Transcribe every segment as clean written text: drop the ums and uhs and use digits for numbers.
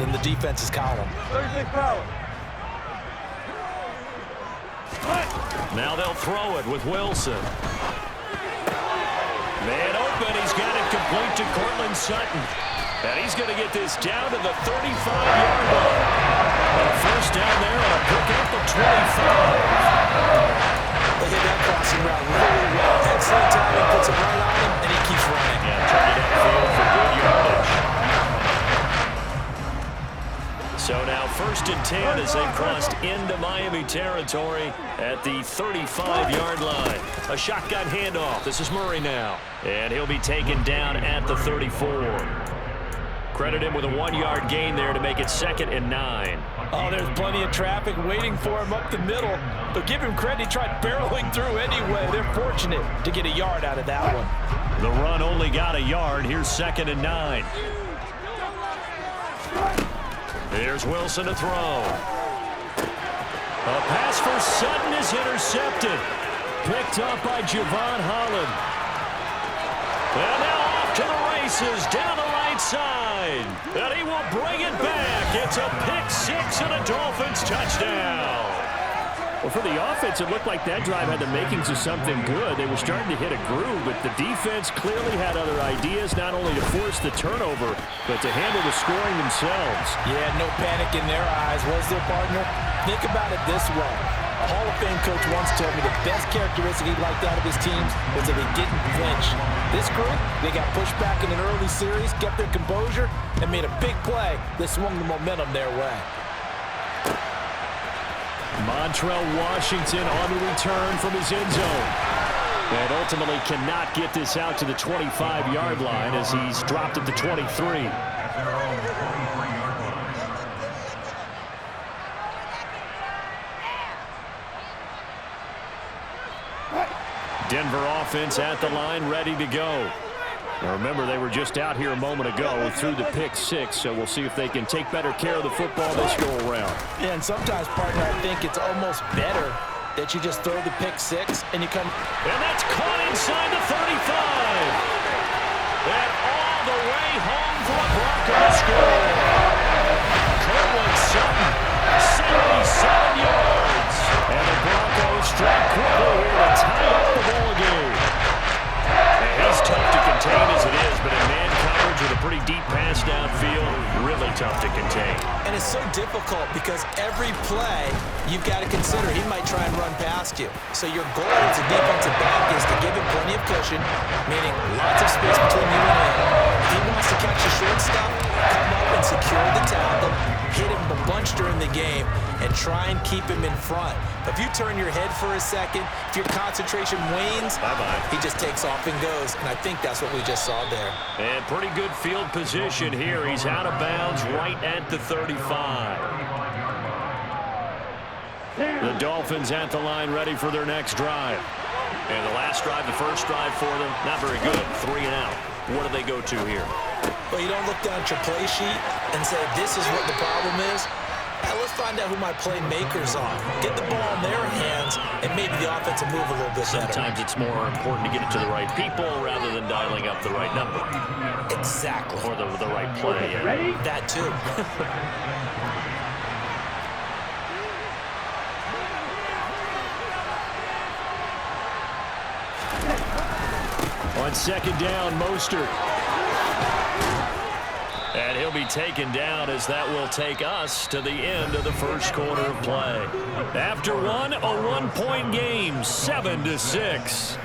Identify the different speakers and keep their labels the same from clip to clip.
Speaker 1: in the defense's column.
Speaker 2: 36 power.
Speaker 3: Now they'll throw it with Wilson. Man open, he's got it complete to Cortland Sutton. And he's going to get this down to the 35-yard line. First down there on a pickup of 25.
Speaker 1: They hit that crossing route really well. Excellent timing, puts it right on him, and he keeps running.
Speaker 3: Yeah, turning upfield for good yardage. So now 1st and 10 as they've crossed into Miami territory at the 35-yard line. A shotgun handoff. This is Murray now. And he'll be taken down at the 34. Credit him with a 1-yard gain there to make it 2nd and 9.
Speaker 1: Oh, there's plenty of traffic waiting for him up the middle. But give him credit, he tried barreling through anyway. They're fortunate to get a yard out of that one.
Speaker 3: The run only got a yard. Here's 2nd and 9. Here's Wilson to throw. A pass for Sutton is intercepted. Picked up by Javon Holland. And now off to the races down the right side. And he will bring it back. It's a pick 6 and a Dolphins touchdown.
Speaker 4: Well, for the offense, it looked like that drive had the makings of something good. They were starting to hit a groove, but the defense clearly had other ideas, not only to force the turnover, but to handle the scoring themselves.
Speaker 1: Yeah, no panic in their eyes, was there, partner? Think about it this way. A Hall of Fame coach once told me the best characteristic he liked out of his teams was that they didn't flinch. This group, they got pushed back in an early series, kept their composure, and made a big play that swung the momentum their way.
Speaker 3: Montrell Washington on the return from his end zone. And ultimately cannot get this out to the 25-yard line as he's dropped at the 23. Denver offense at the line, ready to go. Now remember, they were just out here a moment ago through the pick 6, so we'll see if they can take better care of the football this go-around.
Speaker 1: Yeah, and sometimes, partner, I think it's almost better that you just throw the pick 6 and you come.
Speaker 3: And that's caught inside the 35. And all the way home for a Broncos score. Cortland Sutton, 77 yards. And the Broncos strike quickly here to tie up the ball game. He's tough to contain as it is, but in man coverage with a pretty deep pass downfield, really tough to contain.
Speaker 1: And it's so difficult because every play you've got to consider he might try and run past you. So your goal as a defensive back is to give him plenty of cushion, meaning lots of space between you and him. If he wants to catch the short stuff, come up and secure the tackle, hit him a bunch during the game, and try and keep him in front. If you turn your head for a second, if your concentration wanes, he just takes off and goes. And I think that's what we just saw there.
Speaker 3: And pretty good field position here. He's out of bounds right at the 35. The Dolphins at the line, ready for their next drive. And the last drive, the first drive for them, not very good. 3 and out. What do they go to here?
Speaker 1: Well, you don't look down at your play sheet and say, this is what the problem is. Now let's find out who my playmakers are. Get the ball in their hands, and maybe the offense will move a little bit better.
Speaker 3: Sometimes it's more important to get it to the right people rather than dialing up the right number.
Speaker 1: Exactly.
Speaker 3: Or the right play.
Speaker 2: Okay, ready?
Speaker 1: That too.
Speaker 3: On 2nd down, Mostert. And he'll be taken down as that will take us to the end of the first quarter of play. After one, a 1-point game, 7-6.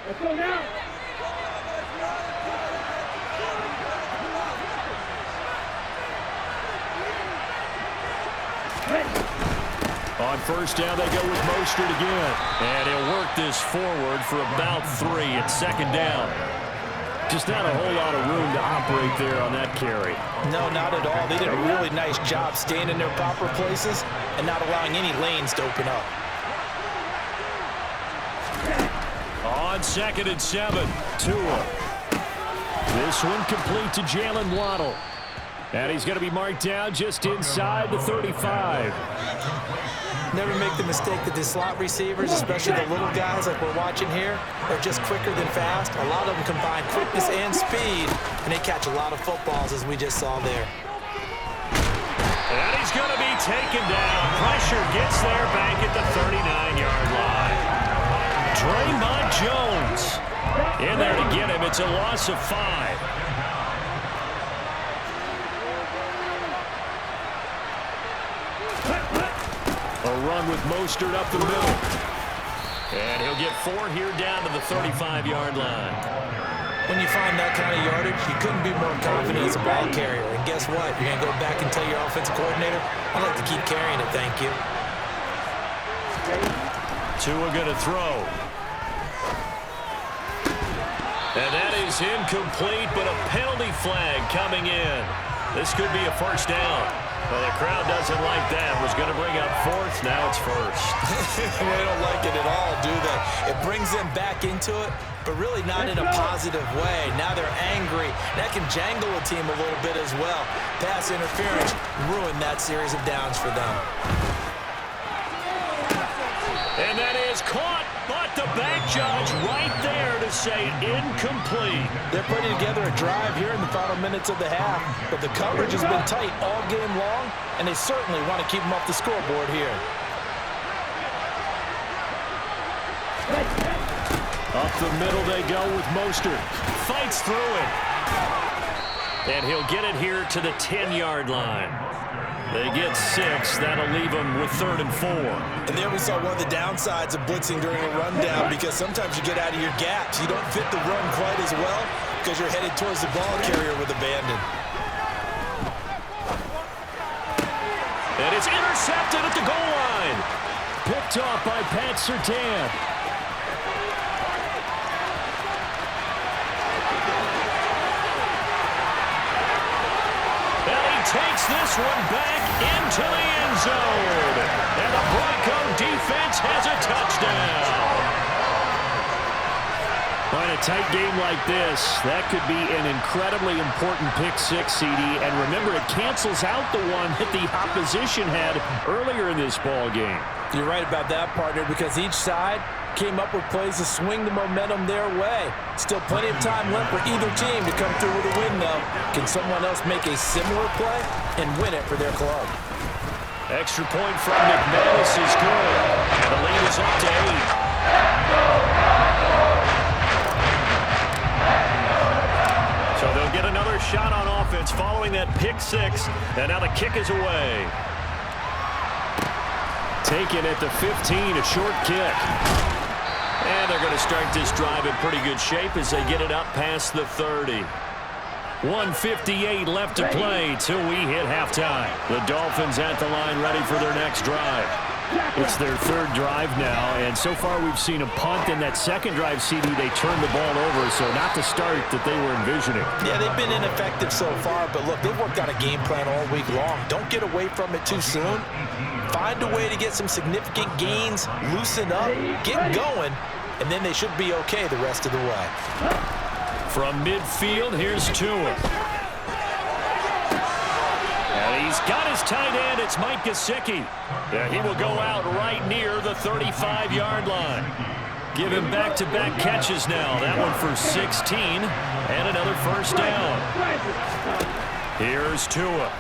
Speaker 2: Let's go now.
Speaker 3: On first down, they go with Mostert again. And he'll work this forward for about 3 at 2nd down. Just not a whole lot of room to operate there on that carry.
Speaker 1: No, not at all. They did a really nice job staying in their proper places and not allowing any lanes to open up.
Speaker 3: On 2nd and 7, Tua. This one complete to Jalen Waddle. And he's going to be marked down just inside the 35.
Speaker 1: Never make the mistake that the slot receivers, especially the little guys like we're watching here, are just quicker than fast. A lot of them combine quickness and speed, and they catch a lot of footballs, as we just saw there.
Speaker 3: And he's going to be taken down. Pressure gets there back at the 39-yard line. Draymond Jones in there to get him. It's a loss of 5. A run with Mostert up the middle. And he'll get 4 here down to the 35-yard line.
Speaker 1: When you find that kind of yardage, you couldn't be more confident as a ball carrier. And guess what? You're going to go back and tell your offensive coordinator, I'd like to keep carrying it, thank you.
Speaker 3: Tua going to throw. And that is incomplete, but a penalty flag coming in. This could be a first down. Well, the crowd doesn't like that. Was going to bring up 4th. Now it's 1st.
Speaker 1: They don't like it at all, do they? It brings them back into it, but really not in a positive way. Now they're angry. That can jangle a team a little bit as well. Pass interference ruined that series of downs for them.
Speaker 3: And that is caught, but the back judge right there to say incomplete.
Speaker 1: They're putting together a drive here in the final minutes of the half, but the coverage has been tight all game long, and they certainly want to keep them off the scoreboard here.
Speaker 3: Up the middle they go with Mostert. Fights through it. And he'll get it here to the 10-yard line. They get 6. That'll leave them with 3rd and 4.
Speaker 1: And there we saw one of the downsides of blitzing during a rundown, because sometimes you get out of your gaps. You don't fit the run quite as well because you're headed towards the ball carrier with abandon.
Speaker 3: And it's intercepted at the goal line. Picked off by Pat Surtain. Takes this one back into the end zone. And the Bronco defense has a touchdown.
Speaker 4: In a tight game like this, that could be an incredibly important pick 6, CD. And remember, it cancels out the one that the opposition had earlier in this ball game.
Speaker 1: You're right about that, partner, because each side came up with plays to swing the momentum their way. Still plenty of time left for either team to come through with a win, though. Can someone else make a similar play and win it for their club?
Speaker 3: Extra point from McManus is good. And the lead is up to 8. So they'll get another shot on offense following that pick 6. And now the kick is away. Taken at the 15, a short kick. And they're going to start this drive in pretty good shape as they get it up past the 30. 1:58 left to play till we hit halftime. The Dolphins at the line ready for their next drive.
Speaker 4: It's their 3rd drive now, and so far we've seen a punt. In that 2nd drive, CD, they turned the ball over, so not the start that they were envisioning.
Speaker 1: Yeah, they've been ineffective so far, but look, they've worked on a game plan all week long. Don't get away from it too soon. Find a way to get some significant gains, loosen up, get going, and then they should be okay the rest of the way.
Speaker 3: From midfield, here's Tua. And he's got his tight end. It's Mike Gesicki. Yeah, he will go out right near the 35-yard line. Give him back-to-back catches now. That one for 16 and another first down. Here's Tua.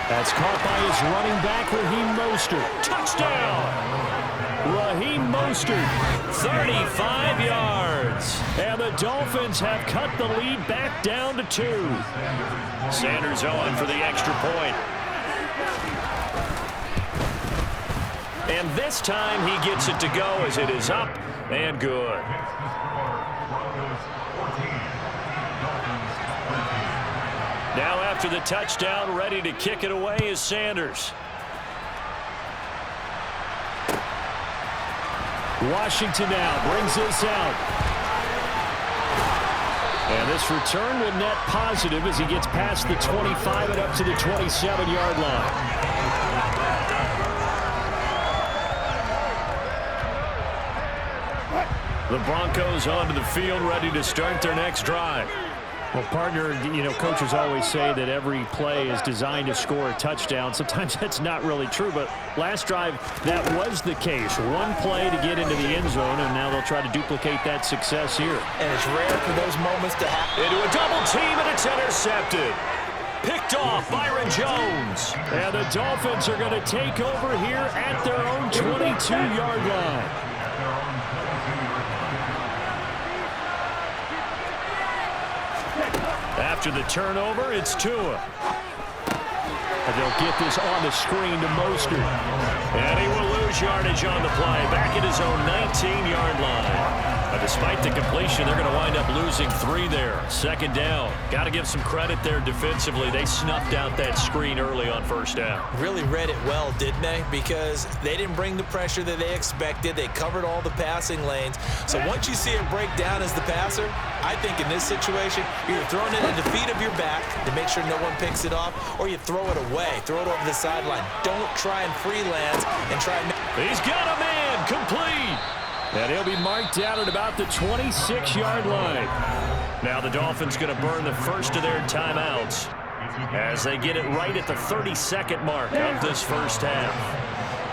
Speaker 3: That's caught by his running back, Raheem Mostert. Touchdown! Raheem Mostert, 35 yards. And the Dolphins have cut the lead back down to 2. Sanders on for the extra point. And this time he gets it to go as it is up and good. Now after the touchdown, ready to kick it away is Sanders. Washington now brings this out. And this return will net positive as he gets past the 25 and up to the 27-yard line. The Broncos onto the field ready to start their next drive.
Speaker 4: Well, partner, coaches always say that every play is designed to score a touchdown. Sometimes that's not really true, but last drive, that was the case. One play to get into the end zone, and now they'll try to duplicate that success here.
Speaker 1: And it's rare for those moments to happen.
Speaker 3: Into a double team, and it's intercepted. Picked off Byron Jones.
Speaker 4: And the Dolphins are going to take over here at their own 22-yard line. After the turnover, it's Tua. And they'll get this on the screen to Mostert.
Speaker 3: And he will lose yardage on the play, back at his own 19-yard line. But despite the completion, they're going to wind up losing 3 there. Second down. Got to give some credit there defensively. They snuffed out that screen early on first down.
Speaker 1: Really read it well, didn't they? Because they didn't bring the pressure that they expected. They covered all the passing lanes. So once you see it break down as the passer, I think in this situation, you're either throwing it at the feet of your back to make sure no one picks it off, or you throw it away. Throw it over the sideline. Don't try and freelance and try and...
Speaker 3: He's got a man complete.
Speaker 4: And he'll be marked down at about the 26-yard line.
Speaker 3: Now the Dolphins going to burn the first of their timeouts as they get it right at the 32nd mark of this first half.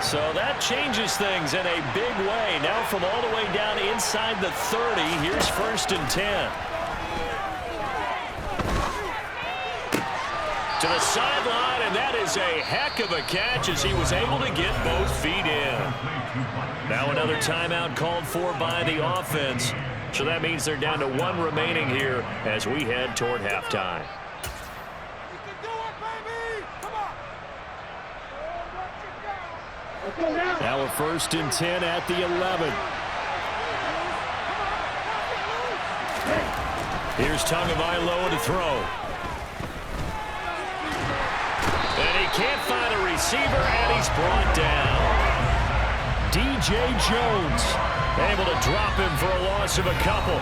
Speaker 3: So that changes things in a big way. Now from all the way down inside the 30, here's 1st and 10. To the sideline, and that is a heck of a catch as he was able to get both feet in. Now another timeout called for by the offense. So that means they're down to 1 remaining here as we head toward halftime.
Speaker 4: Now a 1st and 10 at the 11.
Speaker 3: Here's Tagovailoa to throw. And he can't find a receiver, and he's brought down.
Speaker 4: DJ Jones
Speaker 3: able to drop him for a loss of a couple.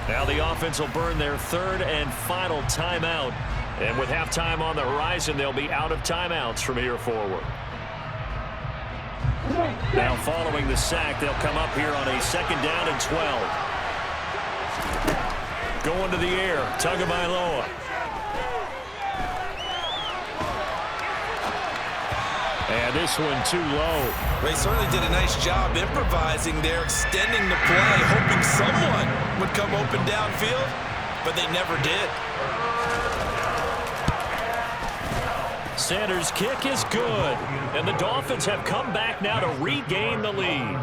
Speaker 3: Now the offense will burn their 3rd and final timeout. And with halftime on the horizon, they'll be out of timeouts from here forward. Now following the sack, they'll come up here on a 2nd down and 12. Going to the air, Tagovailoa.
Speaker 4: And this one too low.
Speaker 1: They certainly did a nice job improvising there, extending the play, hoping someone would come open downfield, but they never did.
Speaker 3: Sanders' kick is good, and the Dolphins have come back now to regain the lead.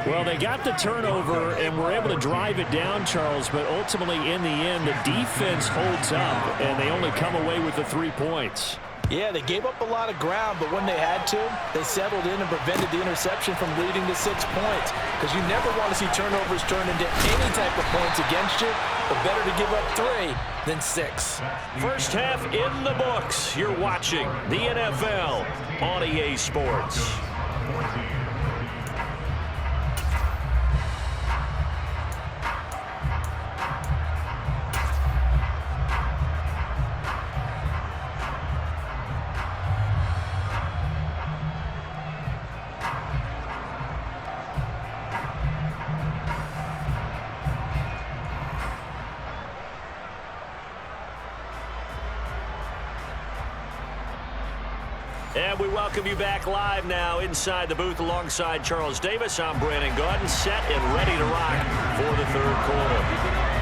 Speaker 4: Well, they got the turnover and were able to drive it down, Charles, but ultimately in the end, the defense holds up, and they only come away with the 3 points.
Speaker 1: Yeah, they gave up a lot of ground, but when they had to, they settled in and prevented the interception from leading to 6 points. Because you never want to see turnovers turn into any type of points against you, but better to give up 3 than 6.
Speaker 3: First half in the books. You're watching the NFL on EA Sports. And we welcome you back live now inside the booth alongside Charles Davis. I'm Brandon Gaudin, set and ready to rock for the 3rd quarter.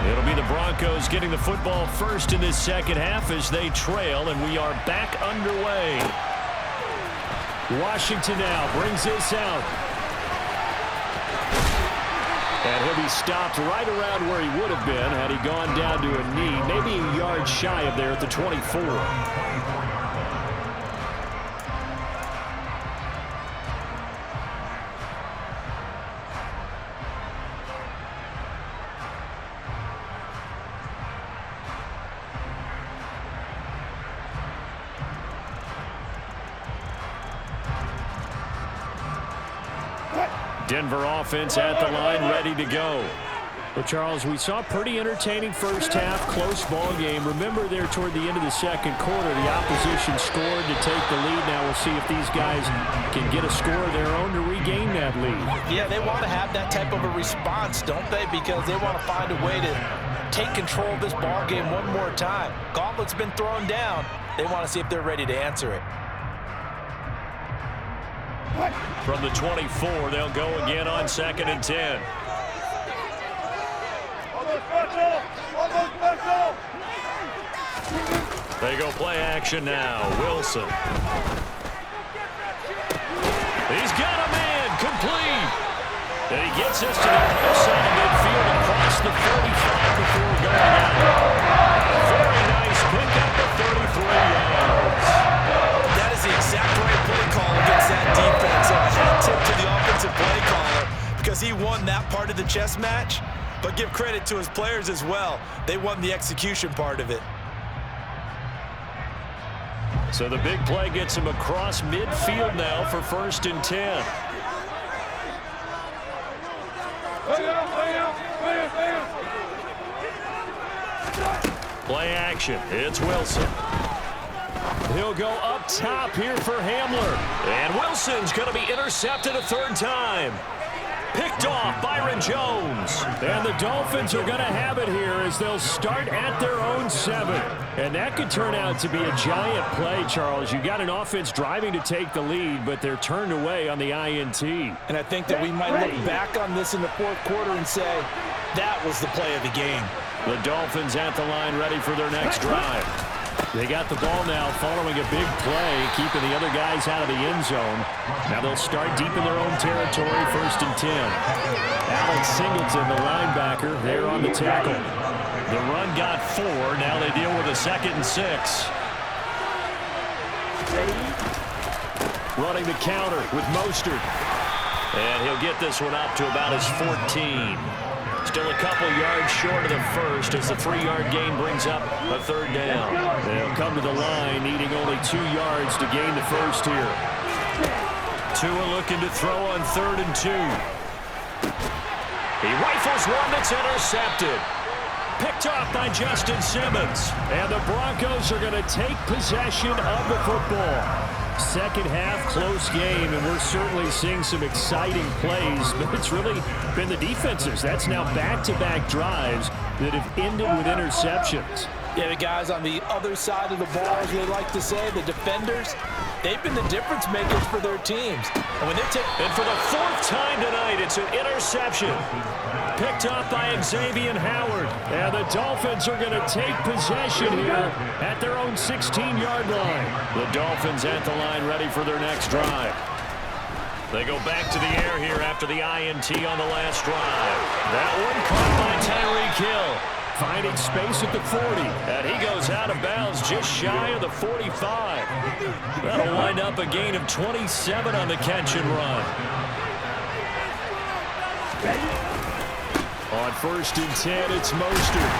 Speaker 3: It'll be the Broncos getting the football first in this second half as they trail, and we are back underway.
Speaker 4: Washington now brings this out. And he'll be stopped right around where he would have been had he gone down to a knee, maybe a yard shy of there at the 24.
Speaker 3: Denver offense at the line, ready to go.
Speaker 4: Well, Charles, we saw a pretty entertaining first half, close ball game. Remember there toward the end of the second quarter, the opposition scored to take the lead. Now we'll see if these guys can get a score of their own to regain that lead.
Speaker 1: Yeah, they want to have that type of a response, don't they? Because they want to find a way to take control of this ball game one more time. Gauntlet's been thrown down. They want to see if they're ready to answer it.
Speaker 3: From the 24, they'll go again on 2nd and 10. They go play action now. Wilson. He's got a man complete. And he gets us to the outside of midfield across the 45 before going out. Very nice pickup of 33 yards.
Speaker 1: That is the exact right play call against that defense. So a hat tip to the offensive play caller because he won that part of the chess match. But give credit to his players as well. They won the execution part of it.
Speaker 3: So the big play gets him across midfield now for 1st and 10. Play action. It's Wilson. He'll go up top here for Hamler. And Wilson's going to be intercepted a 3rd time. Picked off Byron Jones.
Speaker 4: And the Dolphins are going to have it here as they'll start at their own 7. And that could turn out to be a giant play, Charles. You got an offense driving to take the lead, but they're turned away on the INT.
Speaker 1: And I think that we might look back on this in the 4th quarter and say, that was the play of the game.
Speaker 3: The Dolphins at the line ready for their next drive.
Speaker 4: They got the ball now following a big play, keeping the other guys out of the end zone. Now they'll start deep in their own territory, 1st and 10. Alex Singleton, the linebacker, there on the tackle.
Speaker 3: The run got 4. Now they deal with a 2nd and 6.
Speaker 4: Running the counter with Mostert.
Speaker 3: And he'll get this one up to about his 14. Still a couple yards short of the first as the 3-yard gain brings up a 3rd down.
Speaker 4: They'll come to the line, needing only 2 yards to gain the first here.
Speaker 3: Tua looking to throw on 3rd and 2. He rifles one that's intercepted. Picked off by Justin Simmons.
Speaker 4: And the Broncos are going to take possession of the football. Second half, close game, and we're certainly seeing some exciting plays, but it's really been the defenses. That's now back-to-back drives that have ended with interceptions.
Speaker 1: Yeah, the guys on the other side of the ball, as they like to say, the defenders, they've been the difference makers for their teams. And when they
Speaker 3: and for the 4th time tonight, it's an interception. Picked up by Xavier Howard.
Speaker 4: And the Dolphins are going to take possession here at their own 16-yard line.
Speaker 3: The Dolphins at the line ready for their next drive. They go back to the air here after the INT on the last drive. That one caught by Tyreek Hill.
Speaker 4: Finding space at the 40.
Speaker 3: And he goes out of bounds just shy of the 45. That'll wind up a gain of 27 on the catch and run.
Speaker 4: On 1st and 10, it's Mostert.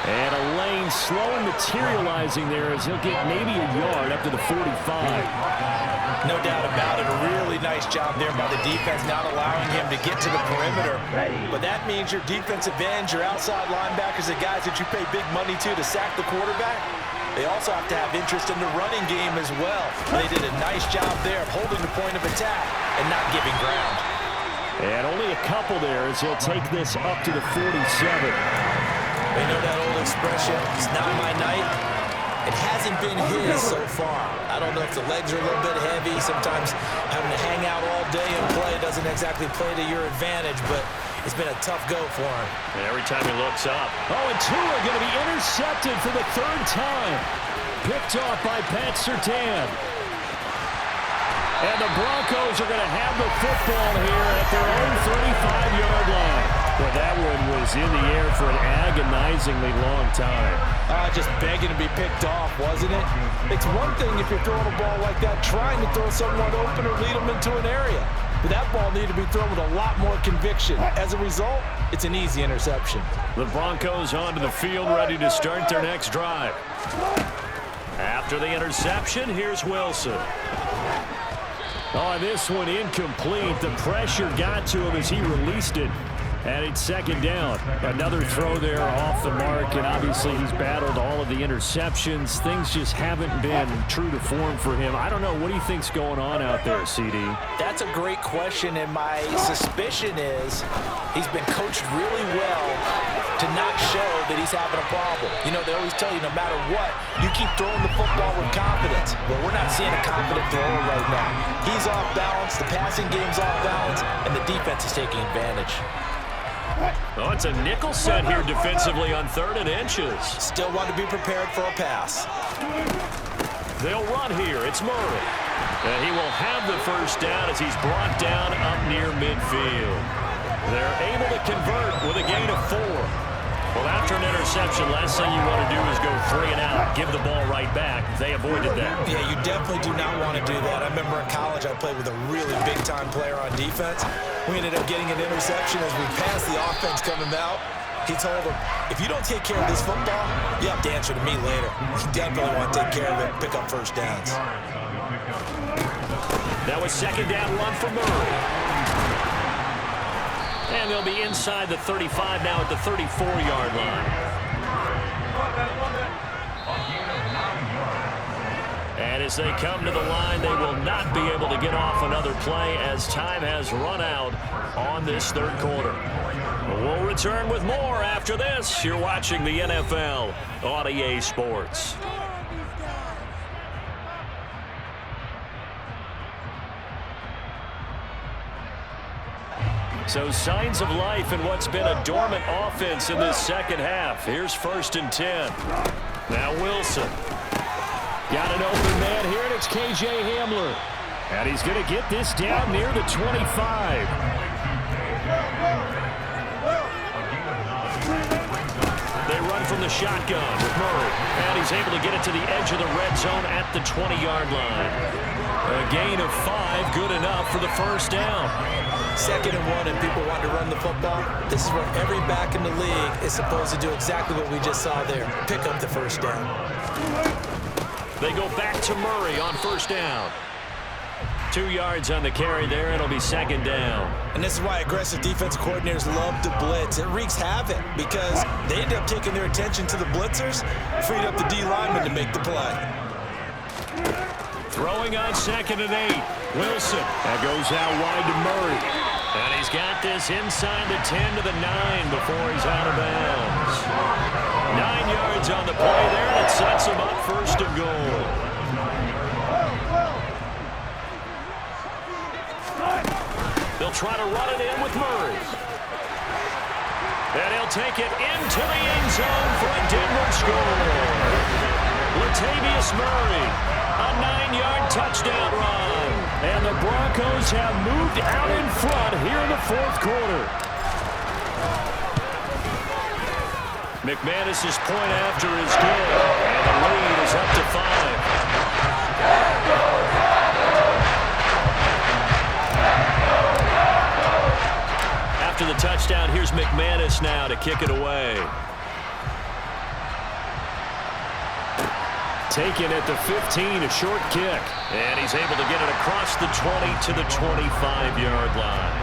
Speaker 4: And a lane slow and materializing there as he'll get maybe a yard up to the 45.
Speaker 1: No doubt about it. A really nice job there by the defense, not allowing him to get to the perimeter. But that means your defensive ends, your outside linebackers, the guys that you pay big money to sack the quarterback, they also have to have interest in the running game as well. They did a nice job there of holding the point of attack and not giving ground.
Speaker 4: And only a couple there as he'll take this up to the 47.
Speaker 1: They know that old expression, it's not my night. It hasn't been his so far. I don't know if the legs are a little bit heavy. Sometimes having to hang out all day and play doesn't exactly play to your advantage, but it's been a tough go for him.
Speaker 3: And every time he looks up.
Speaker 4: Oh, and Tua going to be intercepted for the 3rd time. Picked off by Pat Surtain. And the Broncos are going to have the football here at their own 35-yard line. Well, that one was in the air for an agonizingly long time.
Speaker 1: Just begging to be picked off, wasn't it? It's one thing if you're throwing a ball like that, trying to throw someone open or lead them into an area. But that ball needed to be thrown with a lot more conviction. As a result, it's an easy interception.
Speaker 3: The Broncos onto the field, ready to start their next drive. After the interception, here's Wilson.
Speaker 4: Oh, this one incomplete. The pressure got to him as he released it. And it's second down. Another throw there off the mark, and obviously he's battled all of the interceptions. Things just haven't been true to form for him. I don't know. What do you think's going on out there, CD?
Speaker 1: That's a great question, and my suspicion is he's been coached really well to not show that he's having a problem. You know, they always tell you no matter what, you keep throwing the football with confidence. Well, we're not seeing a confident thrower right now. He's off balance, the passing game's off balance, and the defense is taking advantage.
Speaker 4: Oh, it's a nickel set here defensively on 3rd and inches.
Speaker 1: Still want to be prepared for a pass.
Speaker 4: They'll run here. It's Murray. And he will have the first down as he's brought down up near midfield. They're able to convert with a gain of 4. Well, after an interception, last thing you want to do is go 3 and out, give the ball right back. They avoided that.
Speaker 1: Yeah, you definitely do not want to do that. I remember in college I played with a really big-time player on defense. We ended up getting an interception as we passed the offense coming out. He told him, if you don't take care of this football, you have to answer to me later. You definitely want to take care of it, pick up first downs.
Speaker 4: That was second down run for Murray. And they'll be inside the 35 now at the 34-yard line. And as they come to the line, they will not be able to get off another play as time has run out on this 3rd quarter. We'll return with more after this. You're watching the NFL on EA Sports. So signs of life in what's been a dormant offense in this second half. Here's 1st and 10. Now Wilson. Got an open man here, and it's K.J. Hamler. And he's going to get this down near the 25. They run from the shotgun with Murray. And he's able to get it to the edge of the red zone at the 20-yard line. A gain of 5, good enough for the first down.
Speaker 1: 2nd and 1, and people want to run the football. This is where every back in the league is supposed to do exactly what we just saw there. Pick up the first down.
Speaker 4: They go back to Murray on first down. 2 yards on the carry there. It'll be second down.
Speaker 1: And this is why aggressive defensive coordinators love to blitz. It wreaks havoc because they end up taking their attention to the blitzers, freed up the D lineman to make the play.
Speaker 4: Throwing on 2nd and 8. Wilson. That goes out wide to Murray. And he's got this inside the 10 to the 9 before he's out of bounds. 9 yards on the play there, and it sets him up 1st and goal. They'll try to run it in with Murray. And he'll take it into the end zone for a Denver score. Latavius Murray, a 9-yard touchdown run. And the Broncos have moved out in front here in the 4th quarter. McManus's point after is good, and the lead is up to 5. After the touchdown, here's McManus now to kick it away. Taken at the 15, a short kick. And he's able to get it across the 20 to the 25-yard line.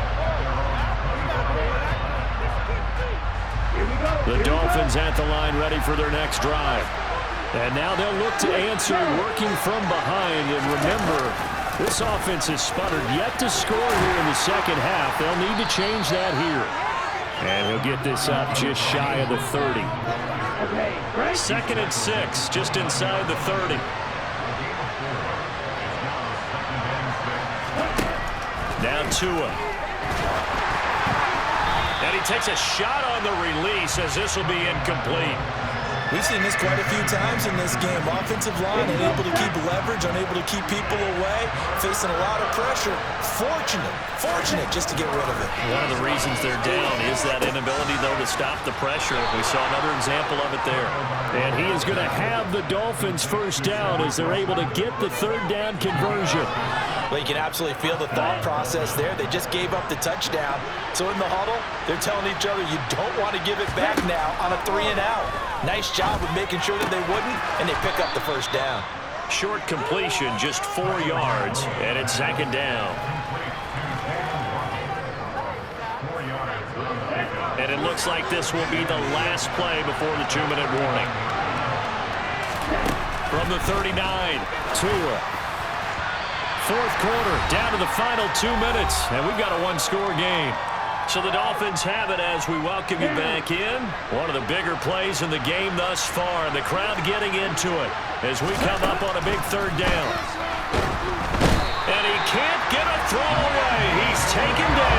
Speaker 4: The Dolphins at the line ready for their next drive. And now they'll look to answer working from behind. And remember, this offense has sputtered yet to score here in the second half. They'll need to change that here. And he'll get this up just shy of the 30. 2nd and 6, just inside the 30. Now Tua. And he takes a shot on the release as this will be incomplete.
Speaker 1: We've seen this quite a few times in this game. Offensive line unable to keep leverage, unable to keep people away, facing a lot of pressure. Fortunate just to get rid of it.
Speaker 4: One of the reasons they're down is that inability, though, to stop the pressure. We saw another example of it there. And he is going to have the Dolphins first down as they're able to get the 3rd down conversion.
Speaker 1: Well, you can absolutely feel the thought process there. They just gave up the touchdown. So in the huddle, they're telling each other, you don't want to give it back now on a 3 and out. Nice job of making sure that they wouldn't, and they pick up the first down.
Speaker 4: Short completion, just 4 yards, and it's second down. And it looks like this will be the last play before the 2-minute warning. From the 39, Tua. Fourth quarter, down to the final 2 minutes, and we've got a one-score game. So the Dolphins have it as we welcome you back in. One of the bigger plays in the game thus far, and the crowd getting into it as we come up on a big third down. And he can't get a throw away. He's taken down.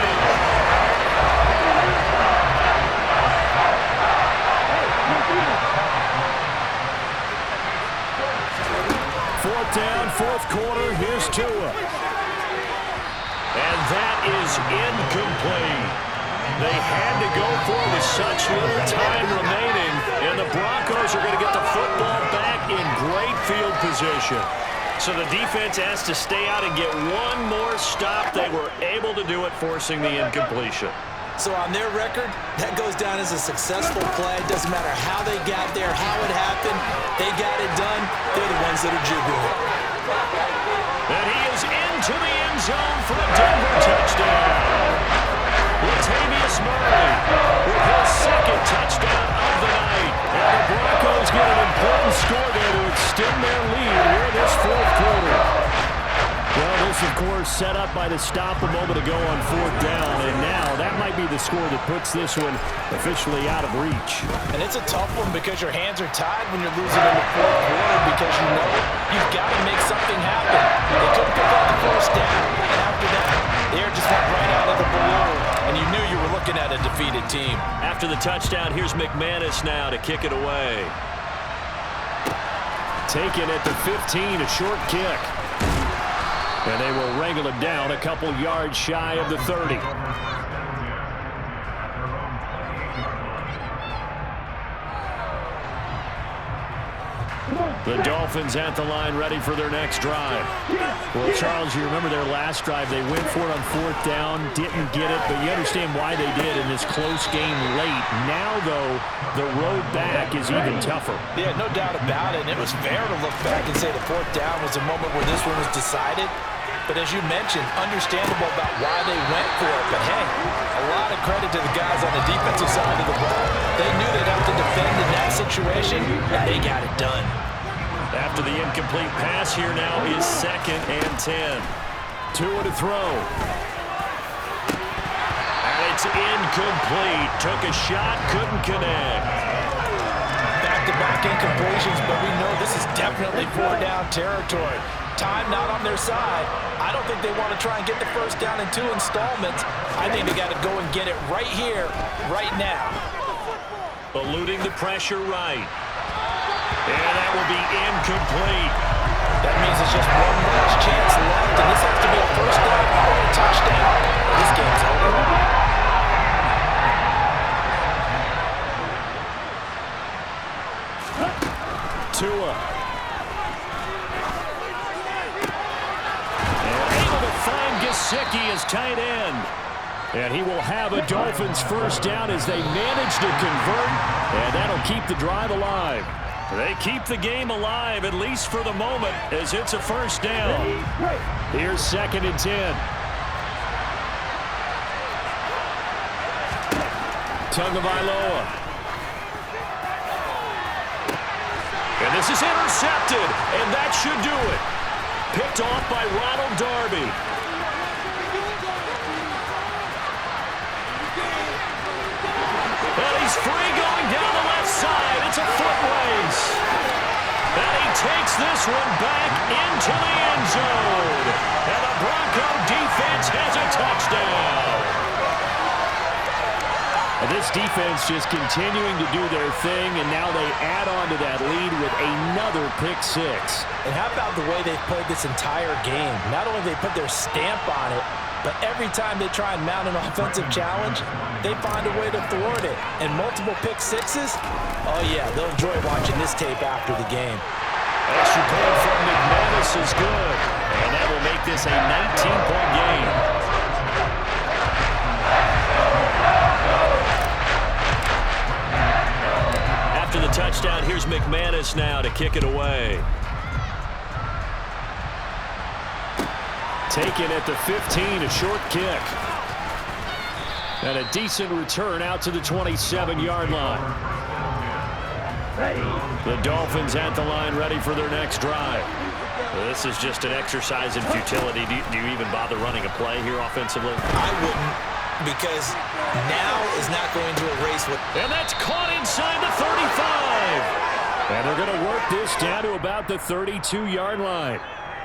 Speaker 4: Fourth down, fourth quarter. Here's Tua. And that is incomplete. They had to go for it with such little time remaining, and the Broncos are going to get the football back in great field position. So the defense has to stay out and get one more stop. They were able to do it, forcing the incompletion.
Speaker 1: So on their record, that goes down as a successful play. It doesn't matter how they got there, how it happened. They got it done. They're the ones that are jubilant.
Speaker 3: And he is into the end zone for a Denver touchdown. Latavius Murray with his second touchdown of the night. And the Broncos get an important score there to extend their lead here in this fourth quarter.
Speaker 4: Well, this, of course, set up by the stop a moment ago on fourth down, and now that might be the score that puts this one officially out of reach.
Speaker 1: And it's a tough one because your hands are tied when you're losing in the fourth quarter because you know you've got to make something happen. They couldn't pick up the first down, and after that, the air just went right out of the balloon, and you knew you were looking at a defeated team.
Speaker 3: After the touchdown, here's McManus now to kick it away.
Speaker 4: Taken at the 15, a short kick. And they will wrangle him down a couple yards shy of the 30. The Dolphins at the line ready for their next drive. Well, Charles, you remember their last drive. They went for it on fourth down, didn't get it, but you understand why they did in this close game late. Now, though, the road back is even tougher.
Speaker 1: Yeah, no doubt about it. And it was fair to look back and say the fourth down was a moment where this one was decided. But as you mentioned, understandable about why they went for it. But, hey, a lot of credit to the guys on the defensive side of the ball. They knew they'd have to defend in that situation, and they got it done.
Speaker 3: After the incomplete pass, here now is 2nd and 10.
Speaker 4: Tua to throw.
Speaker 3: And it's incomplete. Took a shot, couldn't connect.
Speaker 1: Back-to-back incompletions, but we know this is definitely four-down territory. Time not on their side. I don't think they want to try and get the first down in 2 installments. I think they got to go and get it right here, right now.
Speaker 3: Eluding the pressure right. And that will be incomplete.
Speaker 1: That means it's just one last chance left, and this has to be a first down or a touchdown. This game's over.
Speaker 4: Tua.
Speaker 3: Gesicki is tight end.
Speaker 4: And he will have a Dolphins first down as they manage to convert, and that'll keep the drive alive.
Speaker 3: They keep the game alive, at least for the moment, as it's a first down.
Speaker 4: Here's 2nd and 10. Tagovailoa.
Speaker 3: And this is intercepted, and that should do it. Picked off by Ronald Darby. And he's free going down the left side. It's a foot race. And he takes this one back into the end zone. And the Bronco defense has a touchdown.
Speaker 4: This defense just continuing to do their thing, and now they add on to that lead with another pick six.
Speaker 1: And how about the way they've played this entire game? Not only they put their stamp on it, but every time they try and mount an offensive challenge, they find a way to thwart it. And multiple pick sixes, oh yeah, they'll enjoy watching this tape after the game.
Speaker 3: Extra point from McManus is good, and that will make this a 19-point game. After the touchdown, here's McManus now to kick it away.
Speaker 4: Taken at the 15, a short kick. And a decent return out to the 27-yard line. The Dolphins at the line ready for their next drive.
Speaker 3: Well, this is just an exercise in futility. Do you even bother running a play here offensively?
Speaker 1: I wouldn't, because now is not going to erase what...
Speaker 3: And that's caught inside the 35.
Speaker 4: And they're going to work this down to about the 32-yard line.